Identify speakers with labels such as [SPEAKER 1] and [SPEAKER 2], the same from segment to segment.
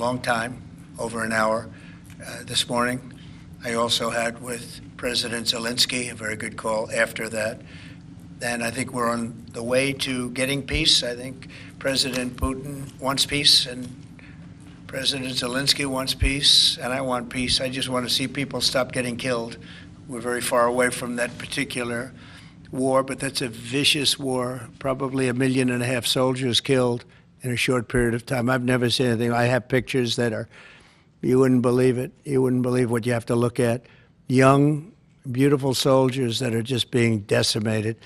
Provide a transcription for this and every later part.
[SPEAKER 1] long time, over an hour this morning. I also had with President Zelenskyy a very good call after that. And I think we're on the way to getting peace. I think President Putin wants peace, and President Zelenskyy wants peace, and I want peace. I just want to see people stop getting killed. We're very far away from that particular war, but that's a vicious war. Probably 1.5 million soldiers killed in a short period of time. I've never seen anything. I have pictures that are, you wouldn't believe it. You wouldn't believe what you have to look at. Young, beautiful soldiers that are just being decimated.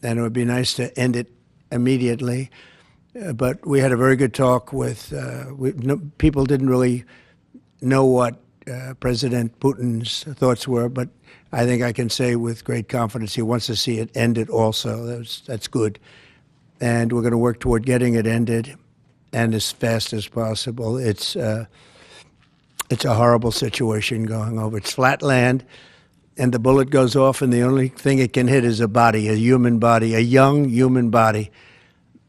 [SPEAKER 1] And it would be nice to end it immediately. But we had a very good talk with, people didn't really know what President Putin's thoughts were, but I think I can say with great confidence he wants to see it ended also. That's good. And we're going to work toward getting it ended, and as fast as possible. It's a horrible situation going over. It's flat land, and the bullet goes off, and the only thing it can hit is a body, a human body, a young human body.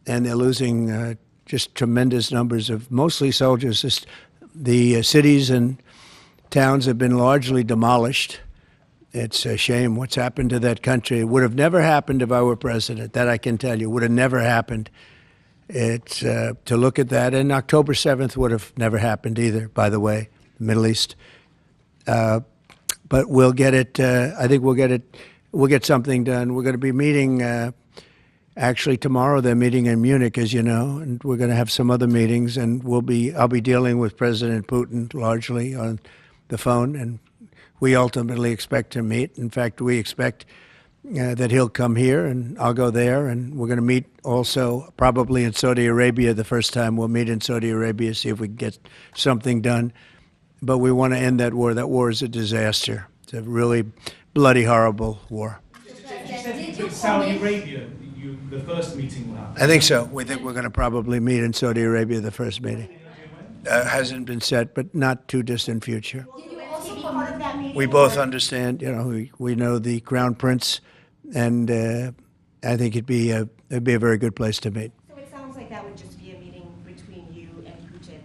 [SPEAKER 1] And they're losing just tremendous numbers of mostly soldiers. The cities and towns have been largely demolished. It's a shame what's happened to that country. It would have never happened if I were president. That I can tell you. Would have never happened. It's to look at that. And October 7th would have never happened either, by the way, the Middle East. But we'll get it. I think we'll get it. We'll get something done. We're going to be meeting. Actually, tomorrow they're meeting in Munich, as you know, and we're going to have some other meetings. And I'll be dealing with President Putin largely on the phone, and we ultimately expect to meet. In fact, we expect that he'll come here, and I'll go there, and we're going to meet also probably in Saudi Arabia. The first time we'll meet in Saudi Arabia, see if we can get something done. But we want to end that war. That war is a disaster. It's a really bloody, horrible war.
[SPEAKER 2] Saudi Arabia, the first meeting will happen.
[SPEAKER 1] I think so. We think we're going to probably meet in Saudi Arabia, the first meeting. Hasn't been set, but not too distant future. We both understand, we know the Crown Prince, and I think it'd be a very good place to meet.
[SPEAKER 3] So it sounds like that would just be a meeting between you and Putin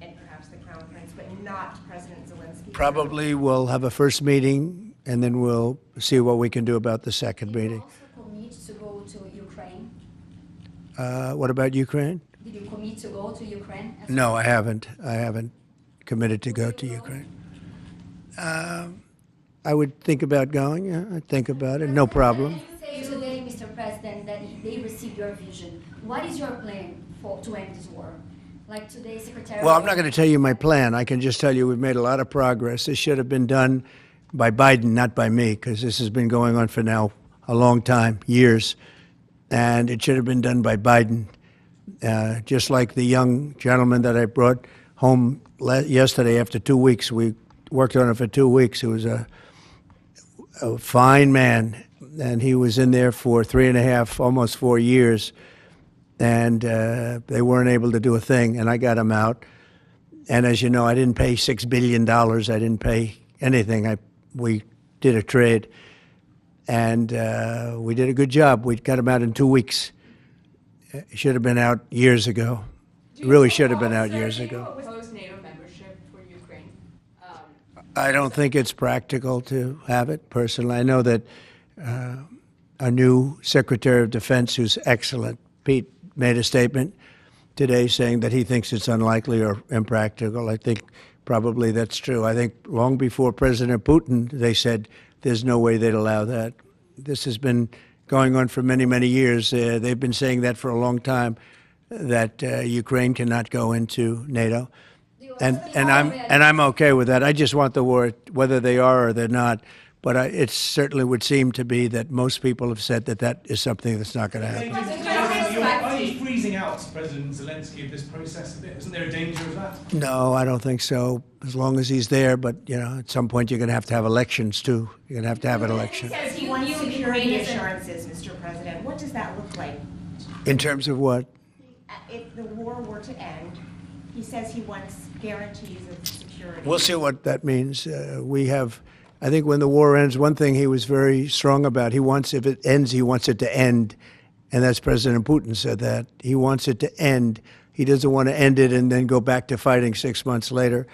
[SPEAKER 3] and perhaps the Crown Prince, but not President Zelenskyy?
[SPEAKER 1] Probably we'll have a first meeting, and then we'll see what we can do about the second meeting.
[SPEAKER 4] Did you also commit to go to Ukraine?
[SPEAKER 1] What about Ukraine?
[SPEAKER 4] Did you commit to go to Ukraine?
[SPEAKER 1] No, I haven't. I haven't committed to go to Ukraine. I would think about going. Yeah, I'd think about it. No problem.
[SPEAKER 4] You say today, Mr. President, that they received your vision. What is your plan to end this war? Like today, Secretary.
[SPEAKER 1] Well, I'm not going to tell you my plan. I can just tell you we've made a lot of progress. This should have been done by Biden, not by me, because this has been going on for now a long time, years, and it should have been done by Biden. Just like the young gentleman that I brought home yesterday after 2 weeks. We worked on it for 2 weeks. He was a fine man, and he was in there for 3.5, almost 4 years, and they weren't able to do a thing, and I got him out. And as you know, I didn't pay $6 billion. I didn't pay anything. We did a trade, and we did a good job. We got him out in 2 weeks. It should have been out years ago. It really should have been out years ago.
[SPEAKER 5] NATO membership for Ukraine?
[SPEAKER 1] I don't think it's practical to have it, personally. I know that our new Secretary of Defense, who's excellent, Pete, made a statement today saying that he thinks it's unlikely or impractical. I think probably that's true. I think long before President Putin, they said there's no way they'd allow that. This has been going on for many, many years. They've been saying that for a long time, that Ukraine cannot go into NATO. And I'm okay with that. I just want the war, whether they are or they're not. But it certainly would seem to be that most people have said that that is something that's not going to happen.
[SPEAKER 2] Are you freezing out President Zelenskyy of this process a bit? Isn't there a danger of that?
[SPEAKER 1] No, I don't think so, as long as he's there. But, at some point you're going to have elections, too. You're going to have an election.
[SPEAKER 3] He says he wants security assurances, Mr. President. What does that look like?
[SPEAKER 1] In terms of what?
[SPEAKER 3] If the war were to end, he says he wants guarantees of security.
[SPEAKER 1] We'll see what that means. I think when the war ends, one thing he was very strong about, if it ends, he wants it to end. And that's President Putin said that. He wants it to end He doesn't want to end it and then go back to fighting 6 months later.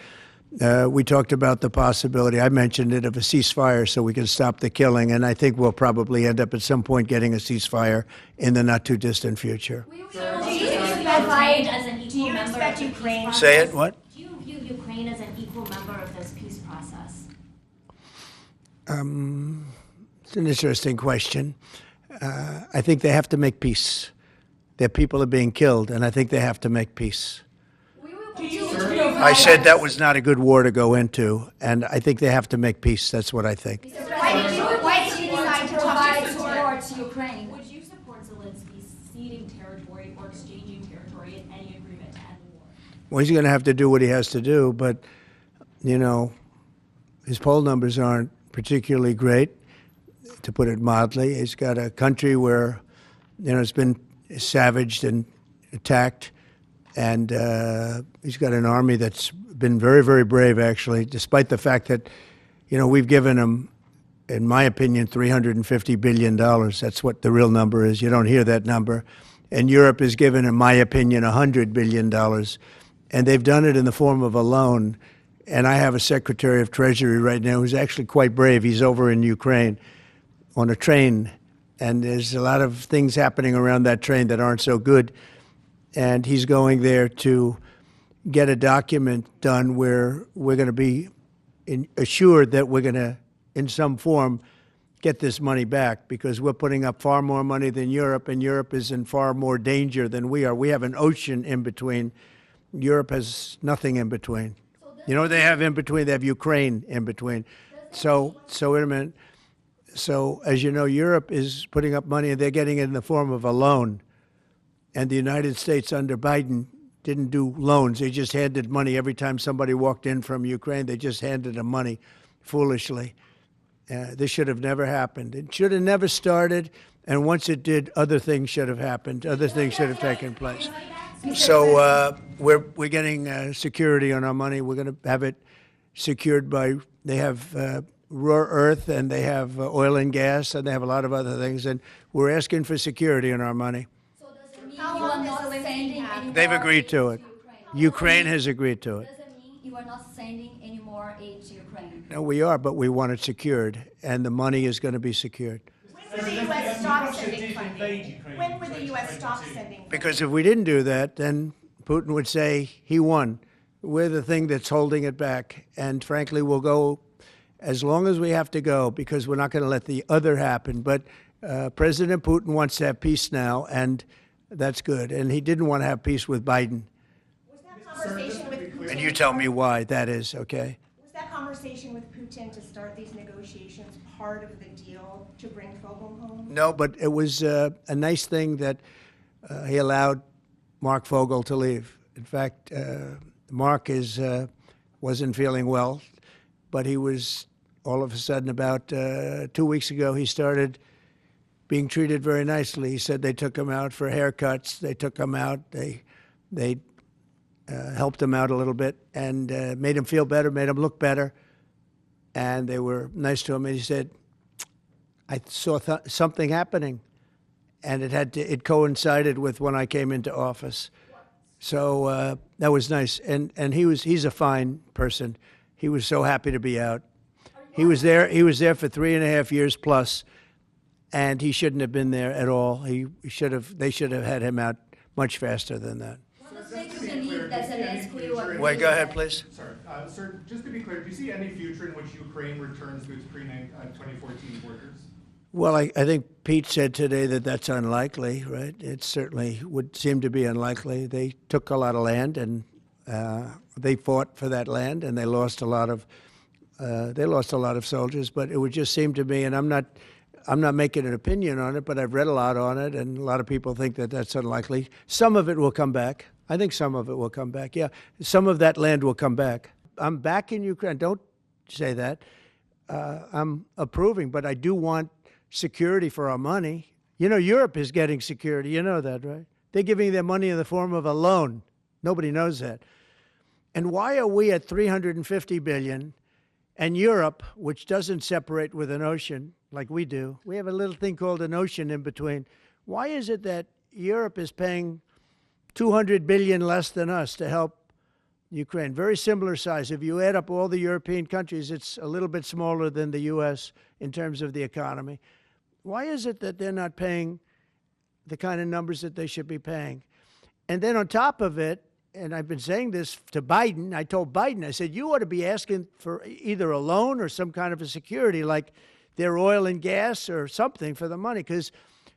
[SPEAKER 1] We talked about the possibility, I mentioned it, of a ceasefire so we can stop the killing, and I think we'll probably end up at some point getting a ceasefire in the not-too-distant future.
[SPEAKER 4] Do you provide as an equal member
[SPEAKER 3] expect
[SPEAKER 4] of the
[SPEAKER 3] Ukraine-
[SPEAKER 4] peace
[SPEAKER 1] Say
[SPEAKER 4] process?
[SPEAKER 1] it, what?
[SPEAKER 4] Do you view Ukraine as an equal member of this peace process?
[SPEAKER 1] It's an interesting question. I think they have to make peace. Their people are being killed, and I think they have to make peace.
[SPEAKER 4] We will
[SPEAKER 3] Do you-
[SPEAKER 4] continue to
[SPEAKER 3] do you-
[SPEAKER 4] provide
[SPEAKER 1] I said that was not a good war to go into, and I think they have to make peace. That's what I think.
[SPEAKER 4] Mr.
[SPEAKER 3] Why did you-
[SPEAKER 4] President,
[SPEAKER 3] why did you decide to talk
[SPEAKER 4] provide
[SPEAKER 3] to
[SPEAKER 4] support to Ukraine?
[SPEAKER 5] Would you support Zelensky ceding territory or exchanging territory in any agreement to end the war?
[SPEAKER 1] Well, he's going to have to do what he has to do, but, you know, his poll numbers aren't particularly great, to put it mildly. He's got a country where, you know, it's been savaged and attacked, and he's got an army that's been very, very brave, actually, despite the fact that, you know, we've given him, in my opinion, $350 billion. That's what the real number is. You don't hear that number. And Europe has given, in my opinion, $100 billion. And they've done it in the form of a loan. And I have a Secretary of Treasury right now who's actually quite brave. He's over in Ukraine on a train. And there's a lot of things happening around that train that aren't so good. And he's going there to get a document done where we're going to be assured that we're going to, in some form, get this money back, because we're putting up far more money than Europe, and Europe is in far more danger than we are. We have an ocean in between. Europe has nothing in between. You know what they have in between? They have Ukraine in between. So wait a minute. So, as you know, Europe is putting up money, and they're getting it in the form of a loan. And the United States under Biden didn't do loans. They just handed money every time somebody walked in from Ukraine. They just handed them money foolishly. This should have never happened. It should have never started. And once it did, other things should have happened. Other things should have taken place. So we're getting security on our money. We're going to have it secured by, they have rare earth, and they have oil and gas, and they have a lot of other things. And we're asking for security on our money.
[SPEAKER 4] So does it mean you are not sending any more
[SPEAKER 1] They've agreed to it. Ukraine has agreed to it.
[SPEAKER 4] Does it mean you are not sending any more aid to Ukraine?
[SPEAKER 1] No, we are, but we want it secured, and the money is going to be secured.
[SPEAKER 3] When would the U.S. stop sending funding? When would the U.S. stop sending funding?
[SPEAKER 1] Because if we didn't do that, then Putin would say he won. We're the thing that's holding it back. And frankly, we'll go as long as we have to go, because we're not going to let the other happen. But President Putin wants to have peace now, and that's good. And he didn't want to have peace with Biden.
[SPEAKER 3] Was that conversation with Putin?
[SPEAKER 1] And you tell me why that is, okay?
[SPEAKER 3] Was that conversation with Putin to start these negotiations part of the deal to bring Fogel home?
[SPEAKER 1] No, but it was a nice thing that he allowed Mark Fogel to leave. In fact, Mark wasn't feeling well, but he was, all of a sudden, about 2 weeks ago, he started being treated very nicely. He said they took him out for haircuts. They took him out. They helped him out a little bit and made him feel better, made him look better. And they were nice to him. And he said, I saw something happening. And it coincided with when I came into office. So that was nice. And he's a fine person. He was so happy to be out. He was there for 3.5 years plus, and he shouldn't have been there at all. They should have had him out much faster than that.
[SPEAKER 4] Does it make you believe that Zelenskyy will agree
[SPEAKER 1] Wait, go
[SPEAKER 4] with
[SPEAKER 1] ahead,
[SPEAKER 4] that?
[SPEAKER 1] please.
[SPEAKER 2] Sorry, sir, just to be clear, do you see any future in which Ukraine returns to its pre-2014 borders?
[SPEAKER 1] Well, I think Pete said today that that's unlikely, right? It certainly would seem to be unlikely. They took a lot of land, and they fought for that land, and they lost a lot of soldiers. But it would just seem to me, and I'm not making an opinion on it, but I've read a lot on it, and a lot of people think that that's unlikely. Some of it will come back. I think some of it will come back. Yeah, some of that land will come back. I'm back in Ukraine. Don't say that. I'm approving, but I do want security for our money. You know, Europe is getting security. You know that, right? They're giving their money in the form of a loan. Nobody knows that. And why are we at $350 billion, and Europe, which doesn't separate with an ocean like we do, we have a little thing called an ocean in between. Why is it that Europe is paying 200 billion less than us to help Ukraine. Very similar size. If you add up all the European countries, it's a little bit smaller than the U.S. in terms of the economy. Why is it that they're not paying the kind of numbers that they should be paying? And then on top of it, and I've been saying this to Biden, I told Biden, I said, you ought to be asking for either a loan or some kind of a security, like their oil and gas or something for the money, because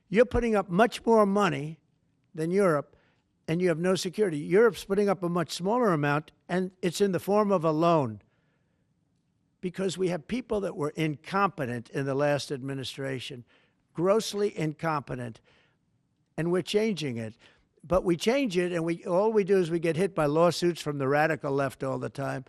[SPEAKER 1] you're putting up much more money than Europe, and you have no security. Europe's putting up a much smaller amount, and it's in the form of a loan, because we have people that were incompetent in the last administration, grossly incompetent, and we're changing it. But we change it, and all we do is we get hit by lawsuits from the radical left all the time.